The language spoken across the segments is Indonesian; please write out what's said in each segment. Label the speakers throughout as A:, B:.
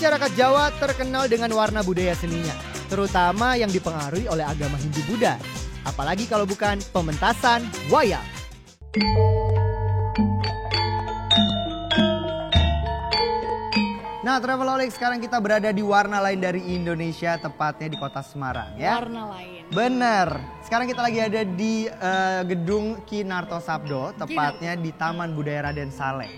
A: Masyarakat Jawa terkenal dengan warna budaya seninya, terutama yang dipengaruhi oleh agama Hindu-Buddha. Apalagi kalau bukan pementasan wayang. Nah, Travelholic, sekarang kita berada di warna lain dari Indonesia, tepatnya di kota Semarang ya.
B: Warna lain.
A: Bener. Sekarang kita lagi ada di gedung Ki Narto Sabdo, tepatnya di Taman Budaya Raden Saleh.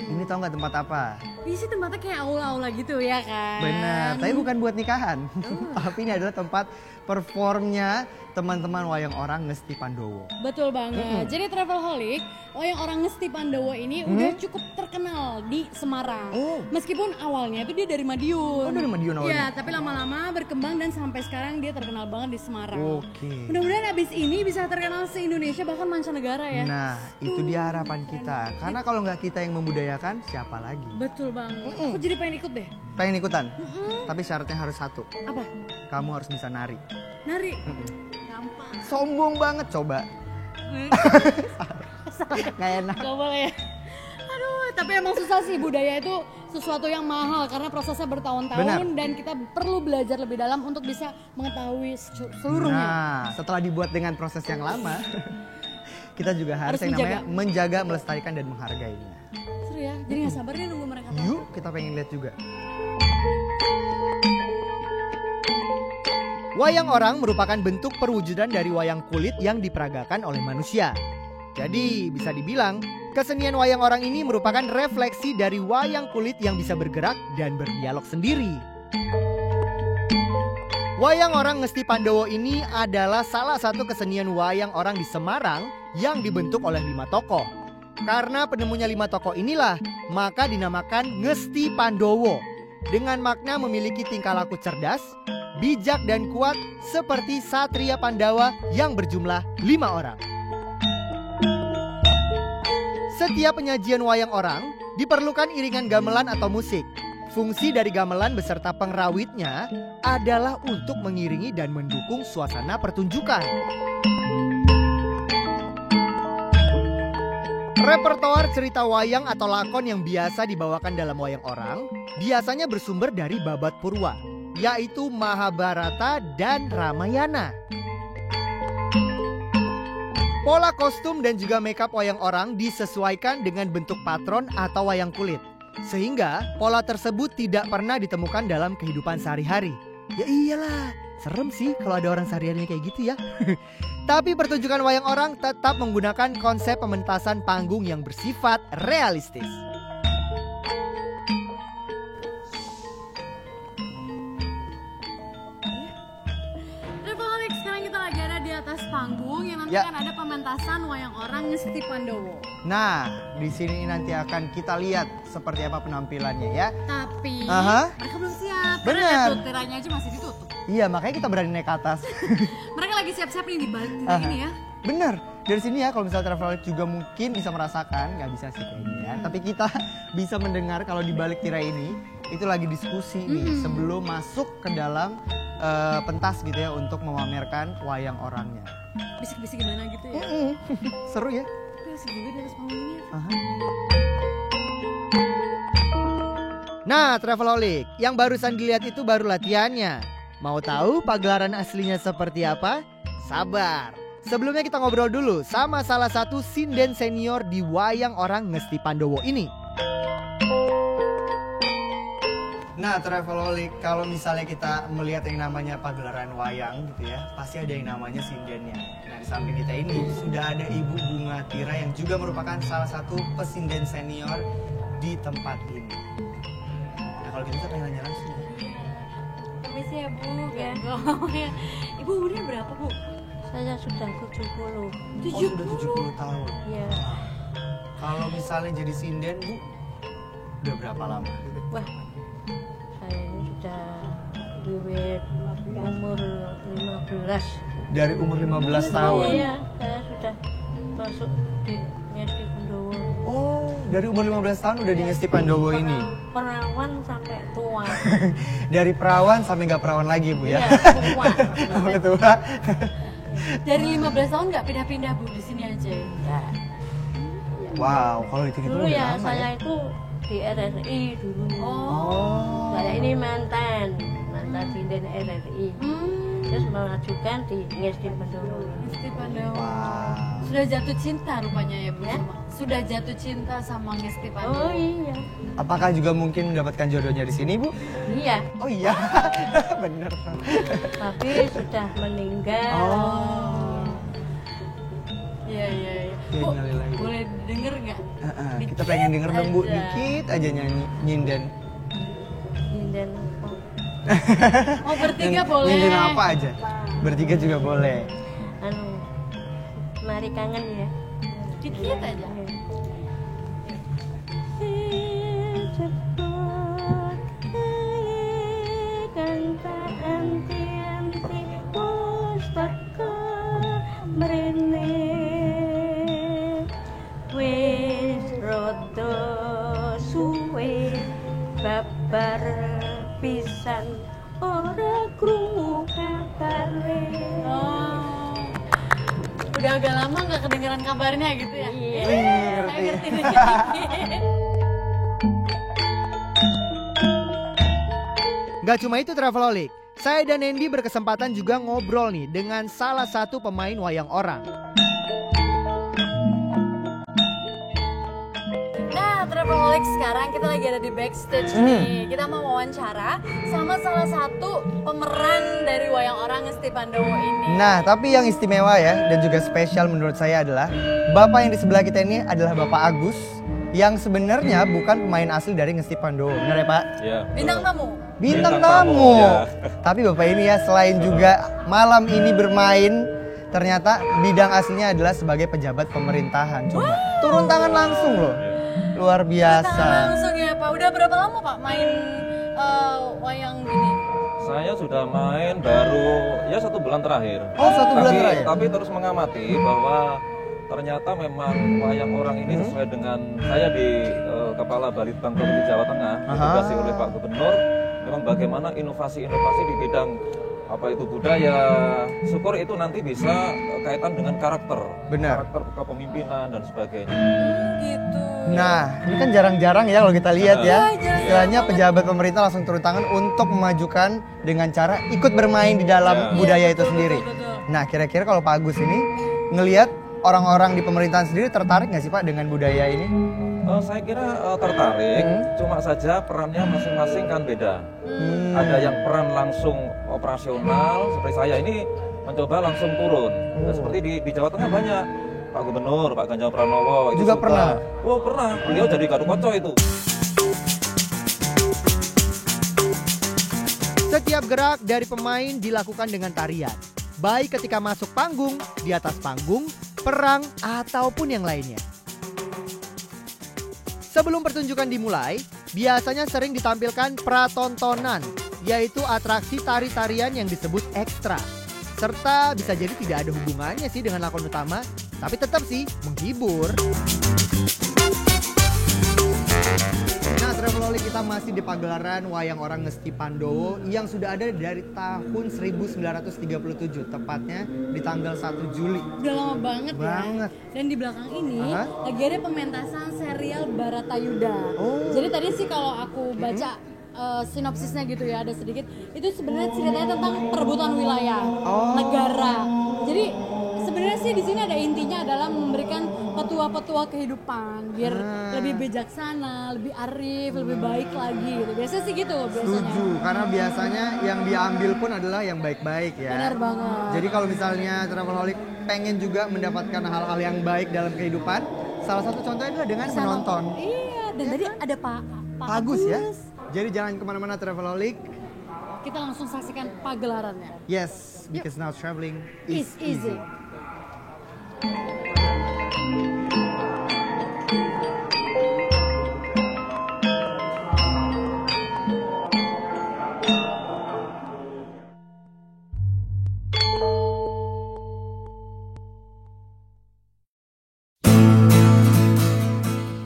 A: Ini tau nggak tempat apa?
B: Ini sih tempatnya kayak aula-aula gitu ya kan?
A: Bener, tapi bukan buat nikahan. Tapi ini adalah tempat performnya teman-teman wayang orang Ngesti Pandowo.
B: Betul banget. Jadi Travelholic, wayang orang Ngesti Pandowo ini udah cukup terkenal di Semarang. Meskipun awalnya itu dia dari Madiun.
A: Oh, dari Madiun awalnya?
B: Iya, tapi lama-lama berkembang dan sampai sekarang dia terkenal banget di Semarang.
A: Oke.
B: Mudah-mudahan abis ini bisa terkenal se-Indonesia bahkan mancanegara ya.
A: Nah, itu dia harapan kita. Karena kalau nggak kita yang membudayakan, siapa lagi?
B: Betul banget. Aku jadi pengen ikut deh.
A: Pengen ikutan? Tapi syaratnya harus satu.
B: Apa?
A: Kamu harus bisa nari.
B: Nari? Gampang.
A: Sombong banget, coba. Nggak enak.
B: Gak boleh. Aduh, tapi emang susah sih, budaya itu sesuatu yang mahal karena prosesnya bertahun-tahun dan kita perlu belajar lebih dalam untuk bisa mengetahui seluruhnya.
A: Nah, setelah dibuat dengan proses yang lama, kita juga harus yang namanya menjaga, melestarikan dan menghargainya.
B: Seru ya, jadi gak sabar nih nunggu mereka tahu.
A: Yuk, kita pengen lihat juga. Wayang orang merupakan bentuk perwujudan dari wayang kulit yang diperagakan oleh manusia. Jadi bisa dibilang, kesenian wayang orang ini merupakan refleksi dari wayang kulit yang bisa bergerak dan berdialog sendiri. Wayang orang Ngesti Pandowo ini adalah salah satu kesenian wayang orang di Semarang yang dibentuk oleh 5 tokoh. Karena penemunya 5 tokoh inilah, maka dinamakan Ngesti Pandowo. Dengan makna memiliki tingkah laku cerdas, bijak dan kuat seperti Satria Pandawa yang berjumlah 5 orang. Setiap penyajian wayang orang diperlukan iringan gamelan atau musik. Fungsi dari gamelan beserta pengrawitnya adalah untuk mengiringi dan mendukung suasana pertunjukan. Repertoar cerita wayang atau lakon yang biasa dibawakan dalam wayang orang biasanya bersumber dari Babad Purwa, yaitu Mahabharata dan Ramayana. Pola kostum dan juga makeup wayang orang disesuaikan dengan bentuk patron atau wayang kulit, sehingga pola tersebut tidak pernah ditemukan dalam kehidupan sehari-hari. Ya iyalah, serem sih kalau ada orang sehari-harinya kayak gitu ya. Tapi pertunjukan wayang orang tetap menggunakan konsep pementasan panggung yang bersifat realistis.
B: Atas panggung yang nanti akan ada pementasan wayang orang Ngesti Pandowo.
A: Nah, di sini nanti akan kita lihat seperti apa penampilannya ya.
B: Tapi mereka belum siap. Karena tiranya aja masih ditutup.
A: Iya, makanya kita berani naik ke atas.
B: Mereka lagi siap-siap nih di balik tirai ini ya.
A: Bener, dari sini ya kalau misalnya Travelholic juga mungkin bisa merasakan, nggak bisa sih kayaknya ya. Tapi kita bisa mendengar kalau di balik tirai ini itu lagi diskusi nih sebelum masuk ke dalam pentas gitu ya untuk memamerkan wayang orangnya.
B: Bisik-bisik gimana gitu ya?
A: Seru ya?
B: Bisik juga di atas panggungnya.
A: Nah, Travelholic, yang barusan dilihat itu baru latihannya. Mau tahu pagelaran aslinya seperti apa? Sabar. Sebelumnya kita ngobrol dulu sama salah satu sinden senior di wayang orang Ngesti Pandowo ini. Nah, Travelholic, kalau misalnya kita melihat yang namanya pagelaran wayang gitu ya, pasti ada yang namanya sindennya. Nah, di samping kita ini sudah ada Ibu Bunga Tira yang juga merupakan salah satu pesinden senior di tempat ini. Nah, kalau gitu kita pengen nanya langsung.
B: Permisi ya Bu, ya. Ibu umurnya berapa Bu?
C: Saya sudah 70.
A: Oh, sudah 70 tahun.
C: Iya.
A: Kalau misalnya jadi sinden, Bu, udah berapa lama?
C: Wah, saya ini sudah wiwit umur 15.
A: Dari umur 15 tahun?
C: Iya, saya sudah masuk di Ngesti Pandowo.
A: Oh, dari umur 15 tahun udah di Ngesti Pandowo ini?
C: Perawan sampai tua.
A: Dari perawan sampai nggak perawan lagi, Bu ya?
C: Iya, tua.
A: Sampai tua.
B: Dari 15 tahun nggak pindah-pindah Bu, di sini aja?
C: Ya.
A: Wow, kalau itu
C: Dulu ya saya itu di RRI dulu.
B: Oh.
C: Saya ini mantan sinden RRI. Terus mengajukan di Ngesti Pandoro.
B: Ngesti Pandawa. Sudah jatuh cinta rupanya ya Bu.
C: Ya?
B: Sudah jatuh cinta sama Ngesti Pandawa.
C: Oh iya.
A: Apakah juga mungkin mendapatkan jodohnya di sini, Bu?
C: Iya.
A: Oh iya, bener.
C: Tapi sudah meninggal.
A: Oh.
B: Iya. Bu,
A: Innalillahi.
B: boleh denger nggak?
A: Kita pengen denger dong, Bu,
C: aja.
A: dikit aja nyanyi nyinden.
C: Sinden.
B: Oh bertiga boleh.
A: Nyinden apa aja? Bertiga juga boleh.
C: Mari kangen ya.
B: Dikit aja.
C: Babar pisan ora krungu kabare.
B: Oh. Udah agak lama nggak kedengeran kabarnya gitu ya?
C: Iya.
B: Saya ngerti dikit.
A: Gak cuma itu Travelolik, saya dan Nendi berkesempatan juga ngobrol nih dengan salah satu pemain wayang orang.
B: Nah, Travelolik sekarang kita lagi ada di backstage nih. Kita mau wawancara sama salah satu pemeran dari wayang orang Ngesti Pandawa ini.
A: Nah, tapi yang istimewa ya dan juga spesial menurut saya adalah Bapak yang di sebelah kita ini adalah Bapak Agus yang sebenarnya bukan pemain asli dari Ngesti Pandawa. Benar ya, Pak?
D: Iya.
B: Bintang tamu.
A: Bintang tamu.
D: Ya.
A: Tapi Bapak ini ya selain juga malam ini bermain, ternyata bidang aslinya adalah sebagai pejabat pemerintahan. Coba turun tangan langsung loh. Luar
B: Tangan
A: biasa.
B: langsung ya Pak. Udah berapa lama Pak main wayang gini?
D: Saya sudah main baru ya 1 bulan terakhir.
A: Oh, 1 bulan terakhir.
D: Tapi terus mengamati bahwa ternyata memang wayang orang ini sesuai dengan saya di Kepala Balitbang Provinsi Jawa Tengah ditugasi oleh Pak Gubernur, memang bagaimana inovasi-inovasi di bidang apa itu budaya, syukur itu nanti bisa kaitan dengan karakter,
A: Benar.
D: karakter kepemimpinan dan sebagainya.
B: Gitu.
A: Nah, ini kan jarang-jarang ya kalau kita lihat ya.
B: jarang-jarang
A: Istilahnya pejabat pemerintah langsung turun tangan untuk memajukan dengan cara ikut bermain di dalam budaya itu sendiri.
B: betul.
A: Nah, kira-kira kalau Pak Agus ini ngelihat orang-orang di pemerintahan sendiri tertarik nggak sih Pak dengan budaya ini?
D: Saya kira tertarik, cuma saja perannya masing-masing kan beda. Ada yang peran langsung operasional, seperti saya ini mencoba langsung turun. Nah, seperti di Jawa Tengah banyak. Pak Gubernur, Pak Ganjar Pranowo itu
A: Juga
D: suka.
A: pernah?
D: Oh pernah, beliau jadi Garukoco itu.
A: Setiap gerak dari pemain dilakukan dengan tarian. Baik ketika masuk panggung, di atas panggung, perang, ataupun yang lainnya. Sebelum pertunjukan dimulai, biasanya sering ditampilkan pratontonan, yaitu atraksi tari-tarian yang disebut ekstra. Serta bisa jadi tidak ada hubungannya sih dengan lakon utama, tapi tetap sih menghibur. Nah, Travelolik, kita masih di pagelaran wayang orang Ngesti Pandawa yang sudah ada dari tahun 1937, tepatnya di tanggal 1 Juli.
B: Udah lama banget,
A: Banget.
B: ya. Dan di belakang ini
A: Aha.
B: lagi ada pementasan serial Baratayuda.
A: Oh.
B: Jadi tadi sih kalau aku baca sinopsisnya gitu ya, ada sedikit. Itu sebenarnya ceritanya tentang perebutan wilayah negara. Jadi sebenarnya sih di sini ada intinya adalah memberikan petua-petua kehidupan biar lebih bijaksana, lebih arif, lebih baik lagi gitu. Biasanya sih gitu biasanya.
A: Setuju, karena biasanya yang diambil pun adalah yang baik-baik ya.
B: Benar banget.
A: Jadi kalau misalnya Travelolik pengen juga mendapatkan hal-hal yang baik dalam kehidupan, salah satu contohnya adalah dengan menonton.
B: Iya, dan tadi ada Pak
A: Agus ya. Jadi jangan kemana-mana Travelolik.
B: Kita langsung saksikan pagelarannya.
A: Yes, because now traveling is
B: Is easy.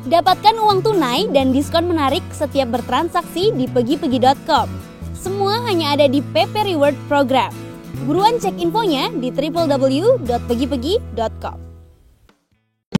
E: Dapatkan uang tunai dan diskon menarik setiap bertransaksi di pegipegi.com. Semua hanya ada di PP Reward Program. Buruan cek infonya di www.pegipegi.com.